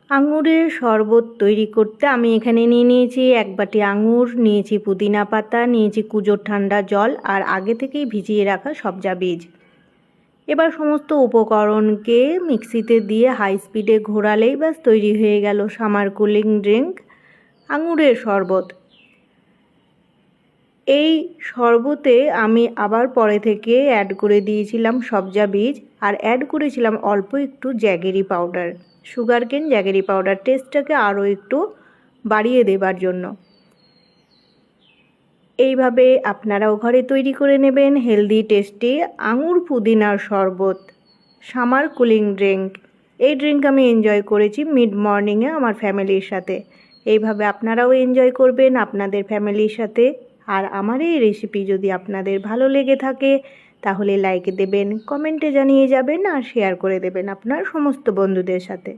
আঙুরের শরবত তৈরি করতে আমি এখানে নিয়েছি 1 বাটি আঙুর, নিয়েছি পুদিনা পাতা, নিয়েছি কুজোর ঠান্ডা জল আর আগে থেকেই ভিজিয়ে রাখা সবজা বীজ। এবার সমস্ত উপকরণকে মিক্সিতে দিয়ে হাই স্পিডে ঘোরালেই ব্যাস তৈরি হয়ে গেল সামার কুলিং ড্রিঙ্ক আঙুরের শরবত। এই শরবতে আমি আবার পরে থেকে অ্যাড করে দিয়েছিলাম সবজা বীজ আর অ্যাড করেছিলাম অল্প একটু jaggery powder, sugarcane jaggery powder, টেস্টটাকে আরও একটু বাড়িয়ে দেবার জন্য। এইভাবে আপনারাও ঘরে তৈরি করে নেবেন হেলদি টেস্টি আঙুর পুদিনার শরবত সামার কুলিং ড্রিঙ্ক। এই ড্রিঙ্ক আমি এনজয় করেছি মিড মর্নিংয়ে আমার ফ্যামিলির সাথে। এইভাবে আপনারাও এনজয় করবেন আপনাদের ফ্যামিলির সাথে। আর আমার এই রেসিপি যদি আপনাদের ভালো লেগে থাকে তাহলে লাইক দেবেন, কমেন্টে জানিয়ে যাবেন আর শেয়ার করে দেবেন আপনার সমস্ত বন্ধুদের সাথে।